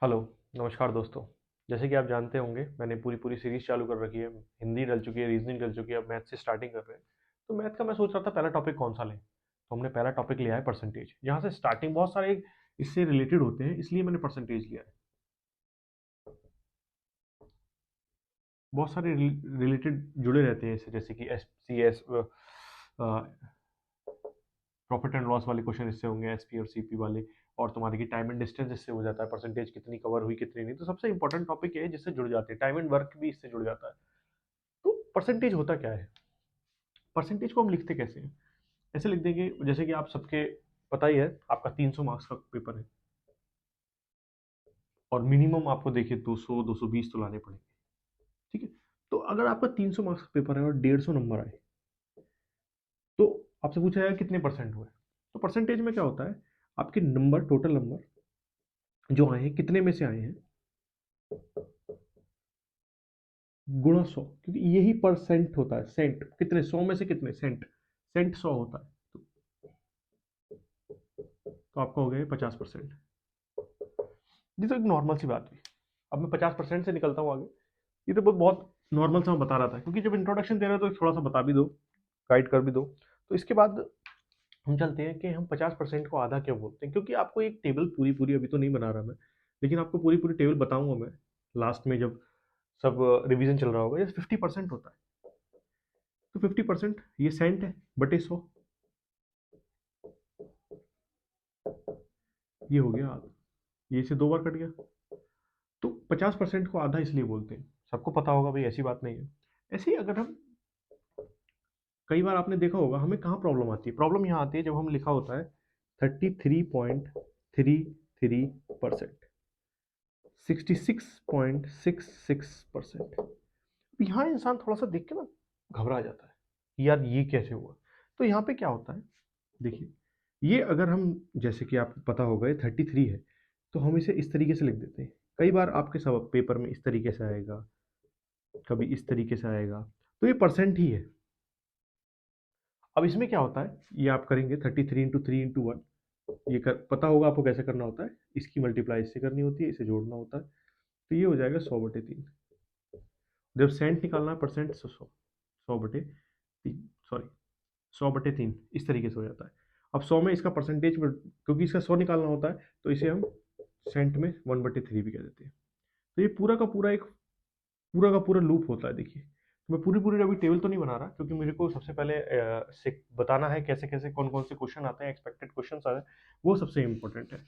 Hello, नमस्कार दोस्तों। जैसे कि आप जानते होंगे मैंने पूरी पूरी सीरीज़ चालू कर रखी है। हिंदी डल चुकी है, रीज़निंग डल चुकी है, अब मैथ से स्टार्टिंग कर रहे हैं। तो मैथ का मैं सोच रहा था पहला टॉपिक कौन-सा लें? तो हमने पहला टॉपिक लिया है परसेंटेज। यहाँ से स्टार्टिंग बहुत सारे इससे रिलेटेड होते हैं, इसलिए मैंने परसेंटेज लिया है। बहुत सारे रिलेटेड जुड़े रहते हैं इससे, जैसे कि एससीएस प्रॉफिट एंड लॉस वाले क्वेश्चन इससे होंगे, एसपी और सीपी वाले। और तुम्हारे की टाइम एंड डिस्टेंस इससे हो जाता है, परसेंटेज कितनी कवर हुई कितनी नहीं। तो सबसे इंपॉर्टेंट टॉपिक ये है जिससे जुड़ जाते हैं, टाइम एंड वर्क भी इससे जुड़ जाता है। तो परसेंटेज होता क्या है? परसेंटेज को हम लिखते कैसे हैं? ऐसे लिख देंगे जैसे कि आप सबके पता ही है, आपका 300 मार्क्स का पेपर है और मिनिमम आपको देखिए 200 220 तो लाने पड़ेंगे। ठीक है। तो अगर आपका 300 मार्क्स का पेपर है और 150 नंबर आए, तो आपसे पूछा जाएगा कितने परसेंट हुए। तो परसेंटेज में क्या होता है, आपके नंबर, टोटल नंबर जो आए हैं कितने में से आए हैं, गुणा 100, क्योंकि यही परसेंट होता है। सेंट कितने, 100 में से कितने सेंट, सेंट 100 होता है। तो आपका हो गया 50%। ये तो एक नॉर्मल सी बात हुई। अब मैं 50% से निकलता हूँ आगे। ये तो बहुत नॉर्मल सा मैं बता रहा था, क्योंकि जब इंट्रोडक्शन दे रहे हो तो थोड़ा सा बता भी दो, गाइड कर भी दो। तो इसके बाद हम चलते हैं कि हम 50% को आधा क्यों बोलते हैं। क्योंकि आपको एक टेबल पूरी पूरी अभी तो नहीं बना रहा मैं, लेकिन आपको पूरी पूरी टेबल बताऊंगा मैं लास्ट में, जब सब रिवीजन चल रहा होगा। जैसे 50% होता है, तो 50% ये सेंट है बटे 100, ये हो गया आधा। ये इसे दो बार कट गया। तो 50% को आधा इसलिए बोलते हैं, सबको पता होगा भाई, ऐसी बात नहीं है। ऐसे ही अगर हम, कई बार आपने देखा होगा हमें कहाँ प्रॉब्लम आती है। प्रॉब्लम यहाँ आती है जब हम लिखा होता है 33.33%, 66.66%। यहाँ इंसान थोड़ा सा देख के ना घबरा जाता है कि यार ये कैसे हुआ। तो यहाँ पे क्या होता है, देखिए, ये अगर हम, जैसे कि आपको पता होगा ये 33 है, तो हम इसे इस तरीके से लिख देते हैं। कई बार आपके सब पेपर में इस तरीके से आएगा, कभी इस तरीके से आएगा, तो ये परसेंट ही है। अब इसमें क्या होता है, ये आप करेंगे 33 × 3 × 1, ये पता होगा आपको कैसे करना होता है। इसकी मल्टीप्लाई इससे करनी होती है, इसे जोड़ना होता है। तो ये हो जाएगा 100/3। जब सेंट निकालना है, परसेंट, 100/3, सॉरी 100/3 इस तरीके से हो जाता है। अब 100 में इसका परसेंटेज, क्योंकि इसका 100 निकालना होता है, तो इसे हम सेंट में 1/3 भी कह देते हैं। तो ये पूरा का पूरा एक, पूरा का पूरा लूप होता है। देखिए, तो मैं पूरी पूरी अभी टेबल तो नहीं बना रहा, क्योंकि मेरे को सबसे पहले से बताना है कैसे कैसे कौन कौन से क्वेश्चन आते हैं, एक्सपेक्टेड क्वेश्चन आते हैं, वो सबसे इंपॉर्टेंट है।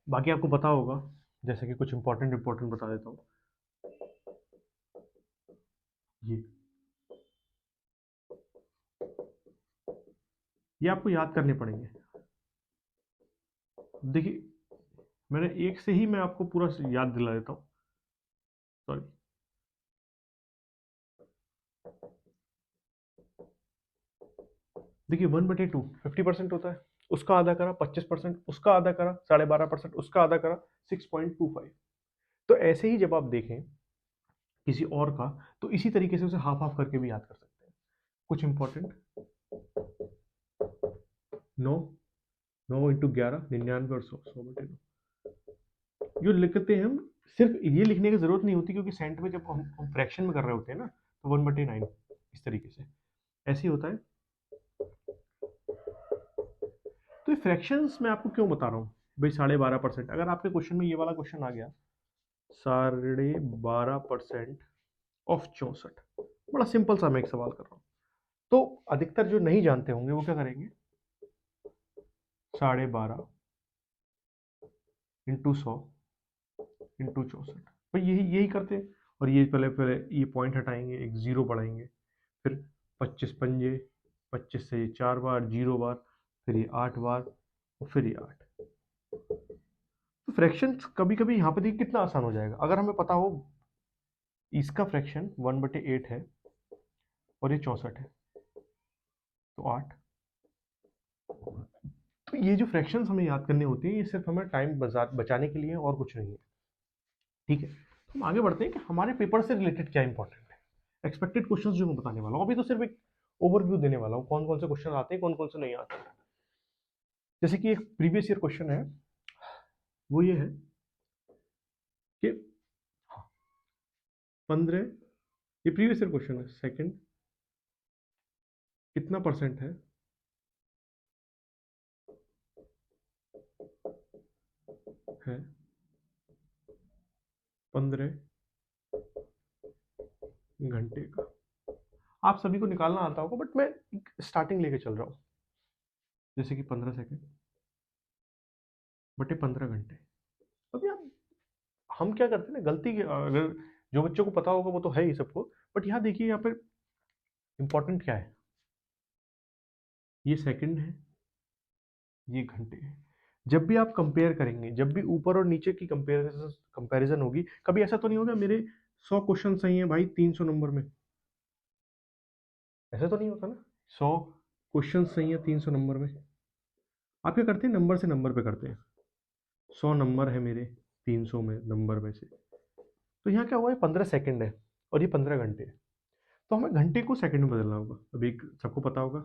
बाकी आपको पता होगा, जैसे कि कुछ इंपॉर्टेंट इंपॉर्टेंट बता देता हूँ। ये आपको याद करने पड़ेंगे। देखिए, मैंने एक से ही मैं आपको पूरा याद दिला देता हूँ। सॉरी, देखिए 1/2 50% होता है, उसका आधा करा 25%, उसका आधा करा 12.5%, उसका आधा करा 6.25। तो ऐसे ही जब आप देखें किसी और का, तो इसी तरीके से उसे हाफ हाफ करके भी याद कर सकते हैं। कुछ इंपॉर्टेंट, 9, 9 × 11 99 और 100, 100/9 जो लिखते हैं हम। सिर्फ ये लिखने की जरूरत नहीं होती, क्योंकि सेंट में जब हम फ्रैक्शन में कर रहे होते हैं ना, तो 1/9 इस तरीके से ऐसे ही होता है। तो ये फ्रैक्शंस मैं आपको क्यों बता रहा हूँ भाई, 12.5%। अगर आपके क्वेश्चन में ये वाला क्वेश्चन आ गया, 12.5% ऑफ 64, बड़ा सिंपल सा मैं एक सवाल कर रहा हूँ, तो अधिकतर जो नहीं जानते होंगे वो क्या करेंगे, 12.5 इंटू 100 इंटू 64, भाई यही यही करते हैं। और ये पहले पहले ये पॉइंट हटाएंगे, एक जीरो बढ़ाएंगे, फिर 25 पंजे, 25 से ये 4 बार, जीरो बार, फिर ये 8 बार, और फिर ये 8। तो फ्रैक्शन कभी कभी यहाँ पे देखिए कितना आसान हो जाएगा, अगर हमें पता हो इसका फ्रैक्शन 1/8 है और ये 64 है, तो 8। तो ये जो फ्रैक्शंस हमें याद करने होते हैं, ये सिर्फ हमें टाइम बचाने के लिए और कुछ नहीं है। ठीक है, तो हम आगे बढ़ते हैं कि हमारे पेपर से रिलेटेड क्या इंपॉर्टेंट है। एक्सपेक्टेड क्वेश्चंस जो मैं बताने वाला हूँ, अभी तो सिर्फ एक ओवरव्यू देने वाला हूँ, कौन कौन से क्वेश्चन आते हैं, कौन कौन से नहीं आते हैं। जैसे कि एक प्रीवियस ईयर क्वेश्चन है, वो ये है 15, ये प्रीवियस ईयर क्वेश्चन है। सेकंड कितना परसेंट है 15 घंटे का। आप सभी को निकालना आता होगा, बट मैं स्टार्टिंग लेके चल रहा हूँ। जैसे कि 15 सेकंड बटे 15 घंटे। अब यार हम क्या करते हैं ना, गलती अगर जो बच्चों को पता होगा वो तो है ही सबको, बट यहाँ देखिए, यहाँ पर इंपॉर्टेंट क्या है, ये सेकंड है, ये घंटे है। जब भी आप कंपेयर करेंगे, जब भी ऊपर और नीचे की कंपैरिजन होगी, कभी ऐसा तो नहीं होगा मेरे 100 क्वेश्चन सही है भाई 300 नंबर में, ऐसा तो नहीं होता ना। 100 क्वेश्चन सही है 300 नंबर में। आप क्या करते हैं, नंबर से नंबर पे करते हैं। 100 नंबर है मेरे 300 में नंबर में से, तो यहाँ क्या हुआ है, 15 सेकंड है और ये 15 घंटे है। तो हमें घंटे को सेकंड में बदलना होगा। अब एक सबको पता होगा,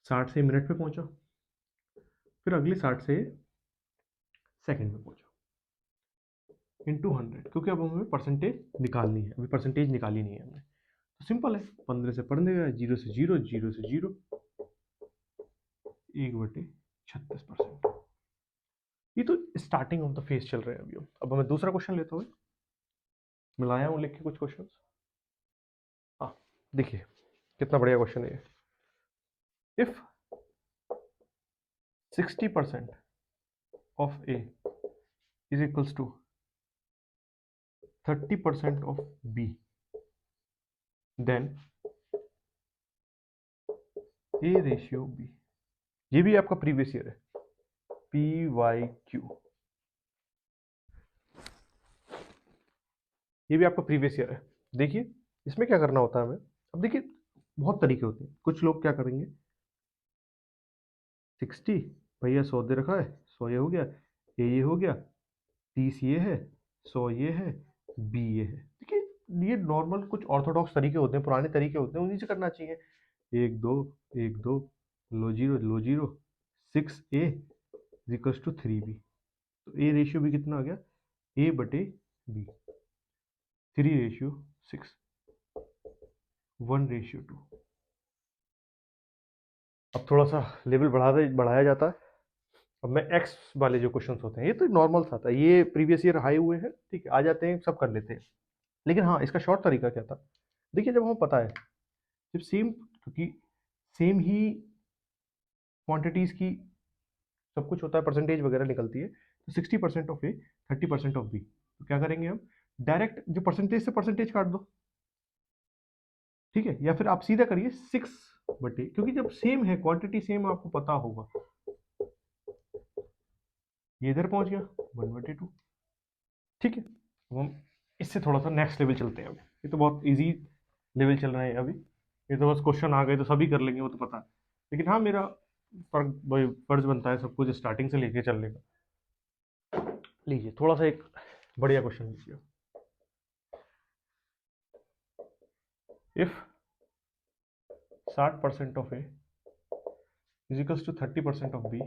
60 से मिनट पे पहुंचा, फिर अगले 60 से सेकंड में पहुंचा, इंटू 100, क्योंकि अब हमें परसेंटेज निकालनी है, अभी परसेंटेज निकाली नहीं है हमने। तो सिंपल है, 15 से पढ़ने गया, 0 से 0, 0 से 0, 1/36%। ये तो स्टार्टिंग ऑफ द फेज चल रहे हैं अभी। अब मैं दूसरा क्वेश्चन लेता हूँ, मैं लाया हूँ लिख के कुछ क्वेश्चन। हाँ देखिए कितना बढ़िया क्वेश्चन है ये। If 60% of a is equals to 30% of b, then a ratio b. ये भी आपका प्रीवियस ईयर है, PYQ, ये भी आपका प्रीवियस ईयर है। देखिए इसमें क्या करना होता है हमें। अब देखिए बहुत तरीके होते हैं। कुछ लोग क्या करेंगे, 60 भैया 100 दे रखा है, 100 ये हो गया, ये हो गया, 30 ये है, 100 ये है, बी ये है। देखिए ये नॉर्मल कुछ ऑर्थोडॉक्स तरीके होते हैं, पुराने तरीके होते हैं, उन्हीं से करना चाहिए। 1 2 1 2, लो zero 6A equals to 3B। तो ए रेशियो भी कितना आ गया, A/B, 3:6, 1:2। अब थोड़ा सा लेवल बढ़ाया जाता है। अब मैं एक्स वाले जो क्वेश्चंस होते हैं, ये तो नॉर्मल सा था, ये प्रीवियस ईयर हाई हुए हैं, ठीक है, आ जाते हैं, सब कर लेते हैं। लेकिन हाँ इसका शॉर्ट तरीका क्या था, देखिए जब हमें पता है, जब सेम, क्योंकि सेम ही क्वांटिटीज की सब कुछ होता है, परसेंटेज वगैरह निकलती है, तो 60% ऑफ ए, 30% ऑफ बी। तो क्या करेंगे हम, डायरेक्ट जो परसेंटेज से परसेंटेज काट दो, ठीक है, या फिर आप सीधा करिए 6/, क्योंकि जब सेम है, क्वांटिटी सेम, आपको पता होगा, ये इधर पहुंच गया 1/2, ठीक है। अब हम इससे थोड़ा सा नेक्स्ट लेवल चलते हैं। अभी ये तो बहुत इजी लेवल चल रहा है अभी, ये तो बस क्वेश्चन आ गए तो सभी कर लेंगे, वो तो पता है। लेकिन हाँ मेरा फर्ज बनता है सब कुछ स्टार्टिंग से लेके चलने का। लीजिए थोड़ा सा एक बढ़िया क्वेश्चन लीजिए। If 60% of a is equals to 30% of b,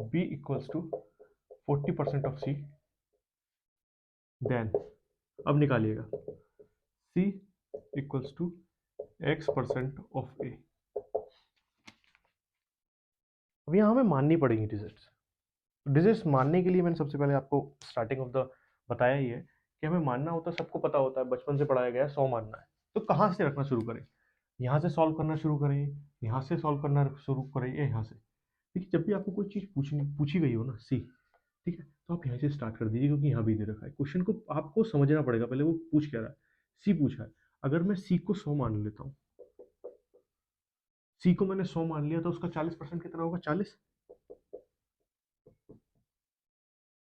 b equals to 40% of c, then अब निकालिएगा c equals to x% of a. अब यहाँ हमें माननी पड़ेगी डिजिट्स। डिजिट्स मानने के लिए मैंने सबसे पहले आपको स्टार्टिंग ऑफ द बताया ही है कि हमें मानना होता है, सबको पता होता है, बचपन से पढ़ाया गया है 100 मानना है। तो कहाँ से रखना शुरू करें, यहाँ से सॉल्व करना शुरू करें, यहाँ से सॉल्व करना शुरू करें, या यहाँ से। देखिए जब भी आपको कोई चीज़ पूछी गई हो ना, सी, ठीक है, तो आप यहाँ से स्टार्ट कर दीजिए, क्योंकि यहाँ भी दे रखा है। क्वेश्चन को आपको समझना पड़ेगा पहले, वो पूछ क्या रहा है। सी पूछा है, अगर मैं सी को 100 मान लेता हूँ, सी को मैंने 100 मान लिया, तो उसका 40% कितना होगा, 40,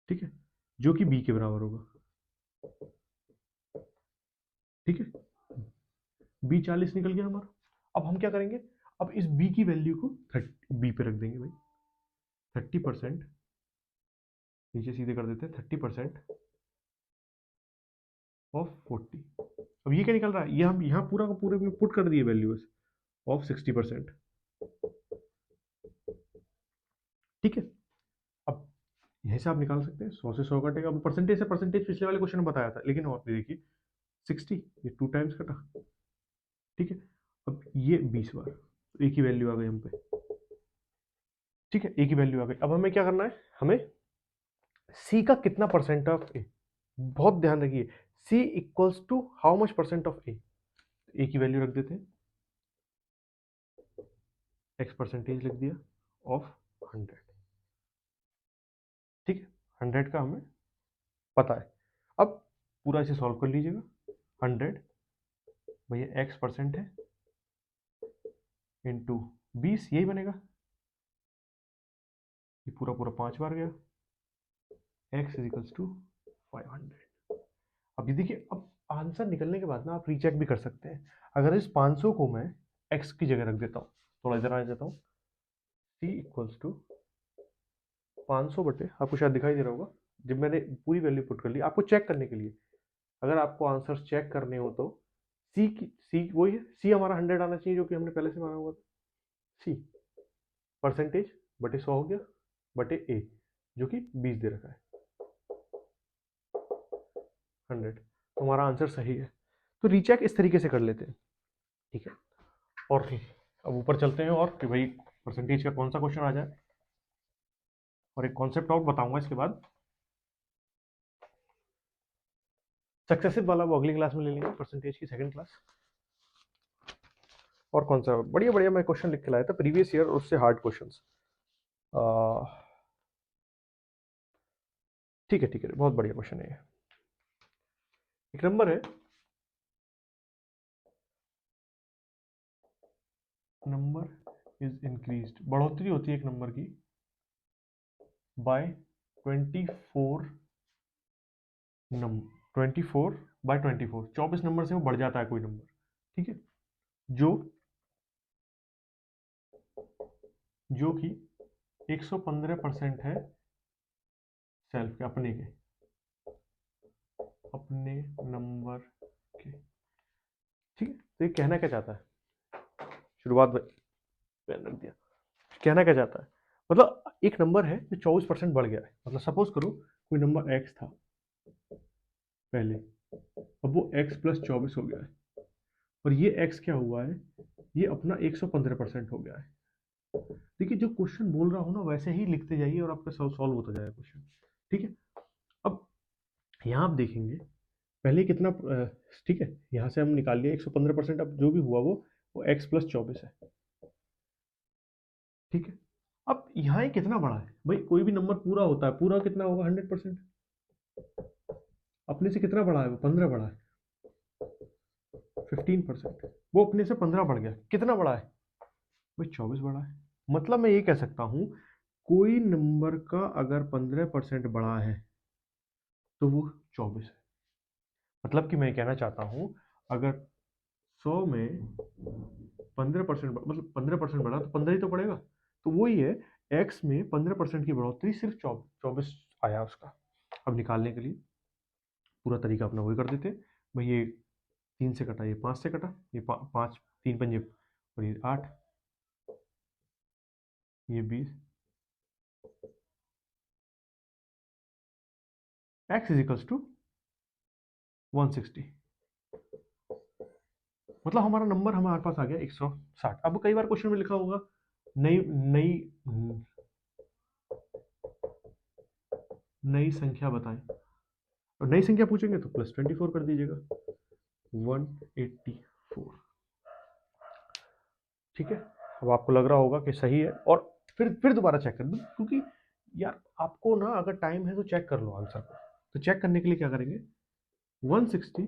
ठीक है, जो कि बी के बराबर होगा, ठीक है। बी 40 निकल गया हमारा। अब हम क्या करेंगे, अब इस बी की वैल्यू को 30 बी पे रख देंगे भाई। 30%, नीचे सीधे कर देते हैं, 30% ऑफ 40। अब ये क्या निकल रहा है, ये हम यहाँ पूरा का पूरे में पुट कर दिए वैल्यूज ऑफ 60%, ठीक है। अब यहीं से आप निकाल सकते हैं, 100 से 100 कटेगा। अब परसेंटेज से परसेंटेज पिछले वाले क्वेश्चन में बताया था, लेकिन और देखिए 60, ये 2 टाइम्स कटा, ठीक है। अब ये 20 बार, तो एक ही वैल्यू आ गई हम पे, ठीक है, एक ही वैल्यू आ गई। अब हमें क्या करना है, हमें सी का कितना परसेंट ऑफ ए, बहुत ध्यान रखिए, c equals to how much percent of a, a की वैल्यू रख देते हैं, एक्स परसेंटेज लिख दिया ऑफ 100, ठीक है। 100 का हमें पता है। अब पूरा इसे सॉल्व कर लीजिएगा, 100 भैया एक्स परसेंट है इंटू 20, यही बनेगा, ये पूरा पूरा 5 बार गया, एक्स इजिकल्स टू 500। अब ये देखिए, अब आंसर निकलने के बाद ना आप रीचेक भी कर सकते हैं। अगर इस 500 को मैं एक्स की जगह रख देता हूँ, थोड़ा इधर आ जाता हूँ, सी इक्वल्स टू 500 बटे, आपको शायद दिखाई दे रहा होगा, जब मैंने पूरी वैल्यू पुट कर ली आपको चेक करने के लिए, अगर आपको आंसर चेक करने हो तो सी वही है, सी हमारा 100 आना चाहिए जो कि हमने पहले से माना हुआ था, सी परसेंटेज बटे 100 हो गया, बटे ए जो कि 20 दे रखा है, 100, तो हमारा आंसर सही है। तो रीचेक इस तरीके से कर लेते हैं, ठीक है। और अब ऊपर चलते हैं, और कि भाई परसेंटेज का कौन सा क्वेश्चन आ जाए, और एक कॉन्सेप्ट और बताऊंगा इसके बाद, सक्सेसिव वाला वो अगली क्लास में ले लेंगे, परसेंटेज की सेकंड क्लास। और कौन सा बढ़िया बढ़िया मैं क्वेश्चन लिख के लाया था प्रीवियस ईयर, उससे हार्ड क्वेश्चंस, ठीक है ठीक है, बहुत बढ़िया क्वेश्चन है ये। एक नंबर है, नंबर इज इंक्रीज्ड, बढ़ोतरी होती है एक नंबर की बाय 24 नंबर, 24 बाय 24, 24 नंबर से वो बढ़ जाता है कोई नंबर, ठीक है, जो जो कि 115% है सेल्फ के, अपने नंबर के, ठीक है। तो ये कहना क्या चाहता है, शुरुआत में पेन रख दिया, कहना क्या चाहता है, मतलब एक नंबर है जो 24% बढ़ गया है, मतलब सपोज करो कोई नंबर x था पहले, अब वो x प्लस 24 हो गया है, और ये x क्या हुआ है, ये अपना 115% हो गया है। देखिए जो क्वेश्चन बोल रहा हूँ ना वैसे ही लिखते जाइए और आपका सॉल्व होता जाएगा क्वेश्चन, ठीक है। अब यहाँ आप देखेंगे पहले कितना, ठीक है, यहाँ से हम निकाल लिया 115%, अब जो भी हुआ वो x प्लस 24 है, ठीक है। अब यहाँ ये कितना बड़ा है भाई, कोई भी नंबर पूरा होता है, पूरा कितना होगा 100%, अपने से कितना बड़ा है, वो 15 बड़ा है, 15%, वो अपने से 15 बढ़ गया, कितना बड़ा है भाई, 24 बड़ा है। मतलब मैं ये कह सकता हूँ कोई नंबर का अगर 15% बड़ा है तो वो 24 है। मतलब कि मैं कहना चाहता हूँ अगर 100 में 15%, मतलब 15% बढ़ा तो 15 ही तो पड़ेगा, तो वही है, एक्स में 15% की बढ़ोतरी सिर्फ 24 आया उसका। अब निकालने के लिए पूरा तरीका अपना वही कर देते, भाई ये 3 से कटा, ये 5 से कटा, ये 5 3 पंजे, और ये 8, ये 20, एक्स इजिकल्स टू 160, मतलब हमारा नंबर हमारे पास आ गया 160। अब कई बार क्वेश्चन में लिखा होगा नई नई नई संख्या बताएं, और नई संख्या पूछेंगे तो प्लस 24 कर दीजिएगा, 184, ठीक है। अब आपको लग रहा होगा कि सही है, और फिर दोबारा चेक कर दो, क्योंकि यार आपको ना अगर टाइम है तो चेक कर लो आंसर को। तो चेक करने के लिए क्या करेंगे, 160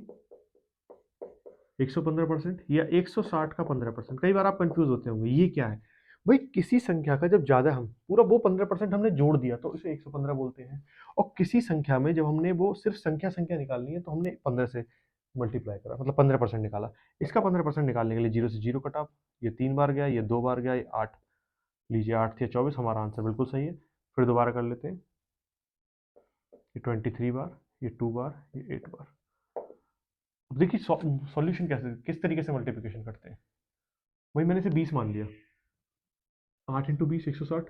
115% या 160 का 15%, कई बार आप कंफ्यूज होते होंगे ये क्या है भाई, किसी संख्या का जब ज्यादा हम पूरा वो 15% हमने जोड़ दिया तो इसे 115 बोलते हैं, और किसी संख्या में जब हमने वो सिर्फ संख्या संख्या निकालनी है तो हमने 15 से मल्टीप्लाई करा, मतलब 15% निकाला। इसका 15% निकालने के लिए 0 से 0 कटा, ये 3 बार गया, ये 2 बार गया, ये 8, लीजिए 8 या 24, हमारा आंसर बिल्कुल सही है। फिर दोबारा कर लेते हैं, ये 23 बार, ये 2 बार, ये 8 बार। अब देखिए सॉल्यूशन कैसे, किस तरीके से मल्टीप्लिकेशन करते हैं, वही मैंने इसे 20 मान लिया, 8 इंटू 20 160,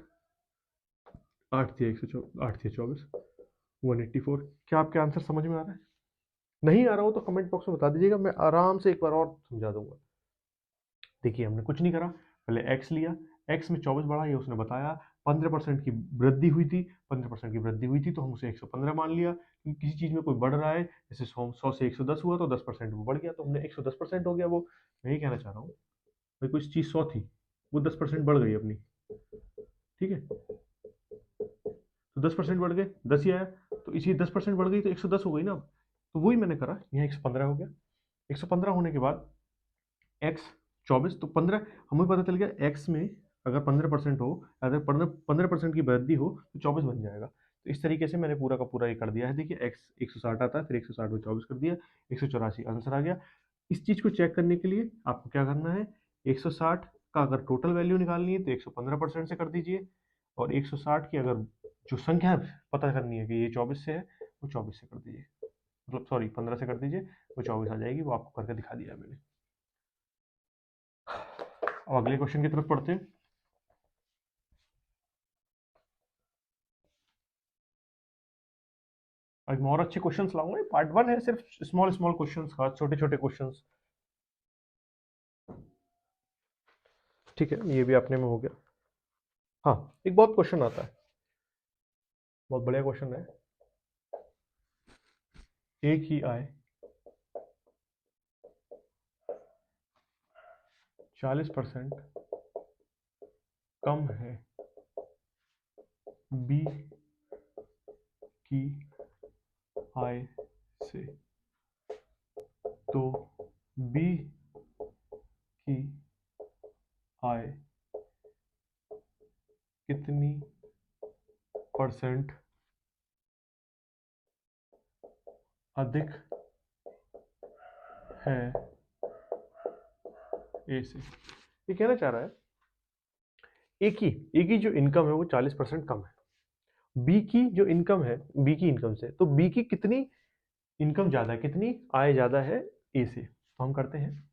8 थी 24, 184। क्या आपके आंसर समझ में आ रहा है? नहीं आ रहा हो तो कमेंट बॉक्स में बता दीजिएगा, मैं आराम से एक बार और समझा दूंगा। देखिए हमने कुछ नहीं करा, पहले एक्स लिया, एक्स में 24 बढ़ा, ये उसने बताया 15% की वृद्धि हुई थी, 15% की वृद्धि हुई थी तो हम उसे 115 मान लिया, क्योंकि किसी चीज़ में कोई बढ़ रहा है, जैसे 100 से 110 हुआ तो 10% वो बढ़ गया, तो हमने 110% हो गया वो। मैं ये कहना चाह रहा हूँ भाई, कोई चीज़ 100 थी, वो 10% बढ़ गई अपनी, ठीक है, तो 10% बढ़ गए, 10 ही आया, तो इसी 10% बढ़ गई तो 110 हो गई ना अब। तो वही मैंने करा, यहाँ 115 हो गया, 115 होने के बाद एक्स 24, तो 15 हमें पता चल गया एक्स में अगर 15% हो, अगर 15% की वृद्धि हो तो 24 बन जाएगा। तो इस तरीके से मैंने पूरा का पूरा ये कर दिया है। देखिए एक्स 160 आता है, फिर 160 में 24 कर दिया, 184 आंसर आ गया। इस चीज़ को चेक करने के लिए आपको क्या करना है, 160 का अगर टोटल वैल्यू निकालनी है तो 115% से कर दीजिए, और 160 की अगर जो संख्या पता करनी है कि ये 24 से है, वो 24 से कर दीजिए, मतलब सॉरी 15 से कर दीजिए, वो 24 आ जाएगी। वो आपको करके दिखा दिया है मैंने। अब अगले क्वेश्चन की तरफ पढ़ते हैं। आज मैं और अच्छे क्वेश्चंस लाऊंगा, पार्ट 1 है, सिर्फ स्मॉल स्मॉल क्वेश्चंस का, छोटे छोटे क्वेश्चंस। ठीक है, ये भी अपने में हो गया। हाँ, एक बहुत क्वेश्चन आता है, बहुत बढ़िया क्वेश्चन है। एक ही आय 40% कम है बी की आय से, तो बी की आय कितनी परसेंट अधिक है ए से। ये कहना चाह रहा है एक ही जो इनकम है वो 40% कम है, बी की जो इनकम है, बी की इनकम से, तो बी की कितनी इनकम ज्यादा है, कितनी आय ज्यादा है ए से। तो हम करते हैं,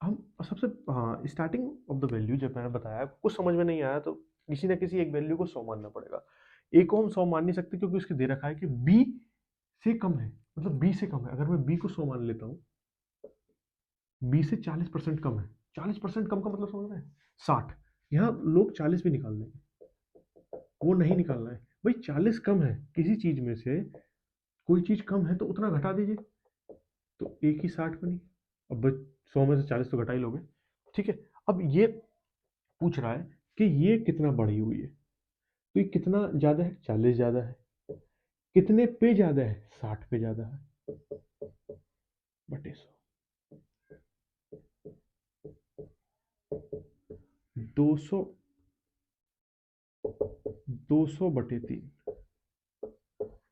हम सबसे, हाँ, स्टार्टिंग ऑफ द वैल्यू जब मैंने बताया कुछ समझ में नहीं आया तो किसी ना किसी एक वैल्यू को 100 मानना पड़ेगा। ए को हम 100 मान नहीं सकते क्योंकि उसके दे रखा है कि बी से कम है, मतलब बी से कम है। अगर मैं बी को 100 मान लेता हूँ, बी से 40% कम है, 40% कम का मतलब समझ रहे हैं, 60। यहाँ लोग 40 भी निकाल देंगे, वो नहीं निकालना है भाई। 40 कम है किसी चीज में से, कोई चीज कम है तो उतना घटा दीजिए, तो एक ही 60 बनी। अब 100 में से 40 तो घटा ही लोगे, ठीक है। अब ये पूछ रहा है कि ये कितना बढ़ी हुई है, तो ये कितना ज्यादा है, 40 ज्यादा है, कितने पे ज्यादा है, 60 पे ज्यादा है, बटे 100, 200, 200/3।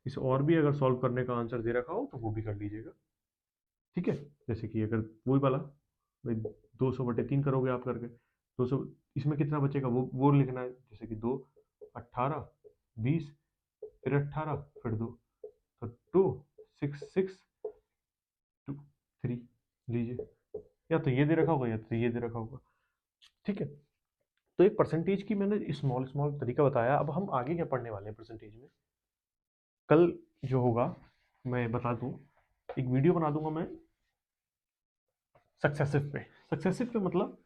इसे और भी अगर सॉल्व करने का आंसर दे रखा हो तो वो भी कर लीजिएगा, ठीक है। जैसे कि अगर वही वाला भाई 200/3 करोगे आप करके, 200, इसमें कितना बचेगा वो लिखना है, जैसे कि 2, 18, 20, फिर 18, फिर 2, तो 2, 6, 6, 2, 3 लीजिए। या तो ये दे रखा होगा या तो ये दे रखा होगा, ठीक है। तो एक परसेंटेज की मैंने स्मॉल स्मॉल तरीका बताया। अब हम आगे क्या पढ़ने वाले हैं परसेंटेज में, कल जो होगा मैं बता दूं, एक वीडियो बना दूंगा मैं सक्सेसिव पे। सक्सेसिव पे मतलब,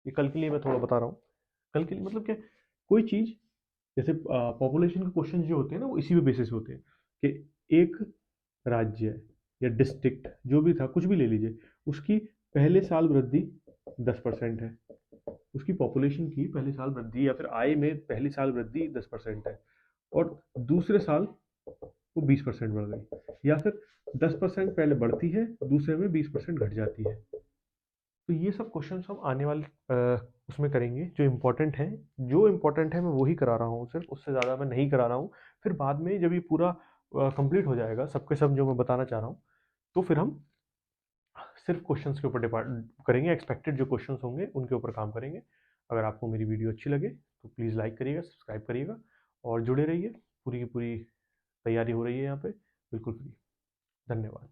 ये कल के लिए मैं थोड़ा बता रहा हूँ, कल के लिए मतलब क्या, कोई चीज़ जैसे पॉपुलेशन के क्वेश्चन जो होते हैं ना वो इसी पे बेसिस होते हैं कि एक राज्य या डिस्ट्रिक्ट जो भी था, कुछ भी ले लीजिए, उसकी पहले साल वृद्धि 10% है, उसकी पॉपुलेशन की पहले साल वृद्धि या फिर आय में पहली साल वृद्धि 10% है, और दूसरे साल वो 20% बढ़ गई, या फिर 10% पहले बढ़ती है, दूसरे में 20% घट जाती है। तो ये सब क्वेश्चन हम आने वाले उसमें करेंगे, जो इम्पोर्टेंट है, जो इम्पोर्टेंट है मैं वही करा रहा हूँ, सिर्फ उससे ज़्यादा मैं नहीं करा रहा हूँ। फिर बाद में जब ये पूरा कंप्लीट हो जाएगा सबके सब जो मैं बताना चाह रहा हूँ, तो फिर हम सिर्फ क्वेश्चंस के ऊपर डिपार्ट करेंगे, एक्सपेक्टेड जो क्वेश्चंस होंगे उनके ऊपर काम करेंगे। अगर आपको मेरी वीडियो अच्छी लगे तो प्लीज़ लाइक करिएगा, सब्सक्राइब करिएगा और जुड़े रहिए। पूरी की पूरी तैयारी हो रही है यहाँ पे, बिल्कुल फ्री। धन्यवाद।